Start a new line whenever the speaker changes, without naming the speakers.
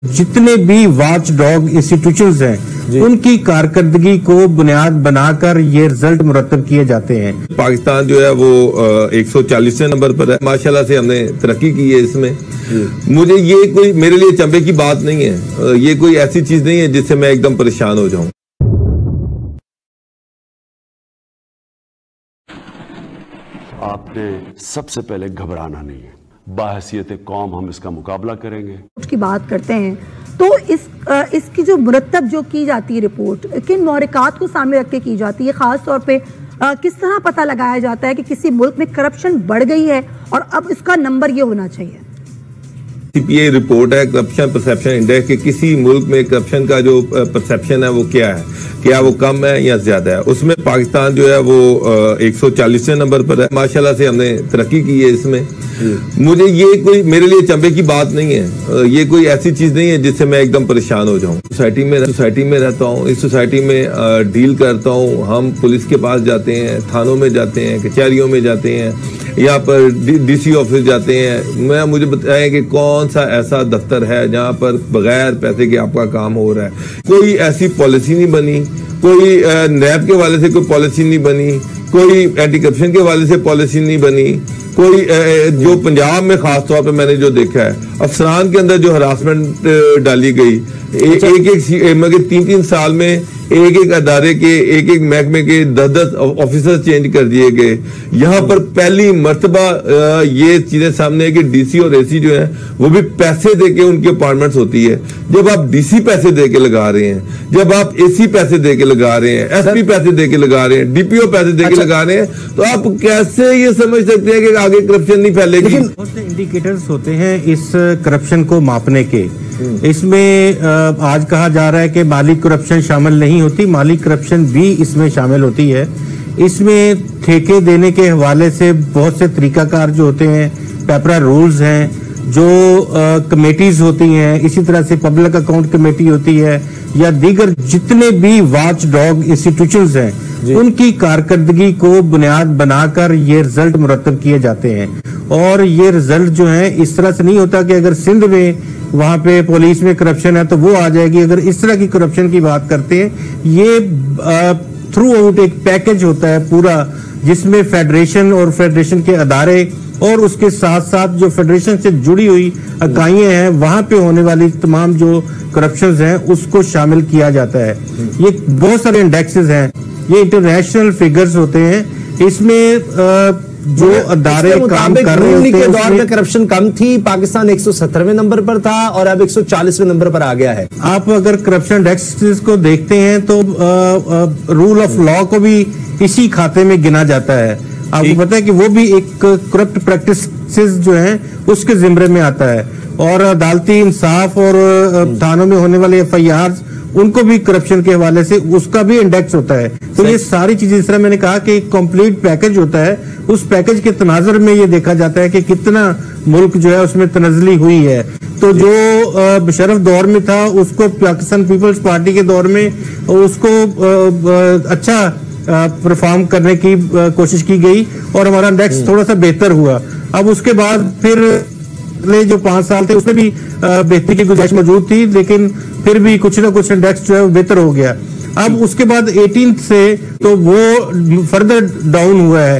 जितने भी watch dog institutions हैं उनकी कारकर्दगी को बुनियाद बनाकर ये रिजल्ट मुरतब किए जाते हैं।
पाकिस्तान जो है वो 140वें नंबर पर है। माशाल्लाह से हमने तरक्की की है इसमें। मुझे ये कोई मेरे लिए चंबे की बात नहीं है, ये कोई ऐसी चीज नहीं है जिससे मैं एकदम परेशान हो जाऊं।
आपने सबसे पहले घबराना नहीं है, बाहसियत कौम हम इसका मुकाबला करेंगे।
की बात करते हैं तो इसकी जो मुरतब जो की जाती है रिपोर्ट किन महरकात को सामने रख के की जाती है, खास तौर पे किस तरह पता लगाया जाता है कि किसी मुल्क में करप्शन बढ़ गई है और अब इसका नंबर ये होना चाहिए।
सीपीए रिपोर्ट है करप्शन परसेप्शन इंडेक्स के किसी मुल्क में करप्शन का जो परसेप्शन है वो क्या है, क्या वो कम है या ज्यादा है। उसमें पाकिस्तान जो है वो 140वें नंबर पर है। माशाल्लाह से हमने तरक्की की है इसमें। मुझे ये कोई मेरे लिए चंबे की बात नहीं है, ये कोई ऐसी चीज नहीं है जिससे मैं एकदम परेशान हो जाऊं। सोसाइटी में रहता हूं, इस सोसाइटी में डील करता हूं। हम पुलिस के पास जाते हैं, थानों में जाते हैं, कचहरियों में जाते हैं, यहाँ पर डीसी ऑफिस जाते हैं। मुझे बताएं कि कौन सा ऐसा दफ्तर है जहाँ पर बगैर पैसे के आपका काम हो रहा है। कोई ऐसी पॉलिसी नहीं बनी, कोई नैब के वाले से कोई पॉलिसी नहीं बनी, कोई एंटी करप्शन के वाले से पॉलिसी नहीं बनी, कोई जो पंजाब में खास तौर पे मैंने जो देखा है अफसरान के अंदर जो हरासमेंट डाली गई, एक 3-3 साल में एक अदारे के एक महकमे के 10-10 ऑफिसर चेंज कर दिए गए। यहाँ पर पहली मर्तबा ये चीजें सामने है कि डीसी और एसी जो है वो भी पैसे देके उनकी अपॉइंटमेंट्स होती है। जब आप डीसी पैसे देके लगा रहे हैं, जब आप एसी पैसे देके लगा रहे हैं, एसपी पैसे देके लगा रहे हैं, डीपीओ पैसे देके लगा रहे हैं, तो आप कैसे ये समझ सकते हैं कि आगे करप्शन नहीं फैलेगी।
बहुत से इंडिकेटर्स होते हैं इस करप्शन को मापने के। इसमें आज कहा जा रहा है कि माली करप्शन शामिल नहीं होती, माली करप्शन भी इसमें शामिल होती है। इसमें ठेके देने के हवाले से बहुत से तरीकाकार जो होते हैं, पेपरा रूल्स हैं, जो कमेटीज होती हैं, इसी तरह से पब्लिक अकाउंट कमेटी होती है, या दीगर जितने भी वॉच डॉग इंस्टीट्यूशंस हैं उनकी कारकर्दगी को बुनियाद बनाकर ये रिजल्ट मुरतब किए जाते हैं। और ये रिजल्ट जो है इस तरह से नहीं होता कि अगर सिंध में वहां पे पुलिस में करप्शन है तो वो आ जाएगी। अगर इस तरह की करप्शन की बात करते हैं, ये थ्रू आउट एक पैकेज होता है पूरा, जिसमें फेडरेशन और फेडरेशन के अदारे और उसके साथ साथ जो फेडरेशन से जुड़ी हुई इकाइयां हैं वहां पे होने वाली तमाम जो करप्शन हैं उसको शामिल किया जाता है। ये बहुत सारे इंडेक्सेस हैं, ये इंटरनेशनल फिगर्स होते हैं। इसमें जो अदारे काम कर रहे होते हैं,
दौर में करप्शन कम थी। पाकिस्तान 117वें नंबर पर था और अब 140वें नंबर पर आ गया है।
आप अगर करप्शन इंडेक्स को देखते हैं तो रूल ऑफ लॉ को भी इसी खाते में गिना जाता है। आपको पता है कि वो भी एक करप्ट प्रैक्टिसेस जो हैं उसके जिम्मे में आता है। और अदालती इंसाफ और थानों में होने वाले FIR उनको भी करप्शन के हवाले से उसका भी इंडेक्स होता है। तो ये सारी चीजें, इस तरह मैंने कहा कि एक कंप्लीट पैकेज होता है। उस पैकेज के तनाजर में ये देखा जाता है कि कितना मुल्क जो है उसमें तनजली हुई है। तो जो मुशर्रफ दौर में था उसको पाकिस्तान पीपल्स पार्टी के दौर में उसको अच्छा परफॉर्म करने की कोशिश की गई और हमारा इंडेक्स थोड़ा सा बेहतर हुआ। अब उसके बाद फिर जो 5 साल थे उसमें भी बेहतरी की गुंजाइश मौजूद थी, लेकिन फिर भी कुछ ना कुछ इंडेक्स जो है वो बेहतर हो गया। अब उसके बाद 18 से तो वो फर्दर डाउन हुआ है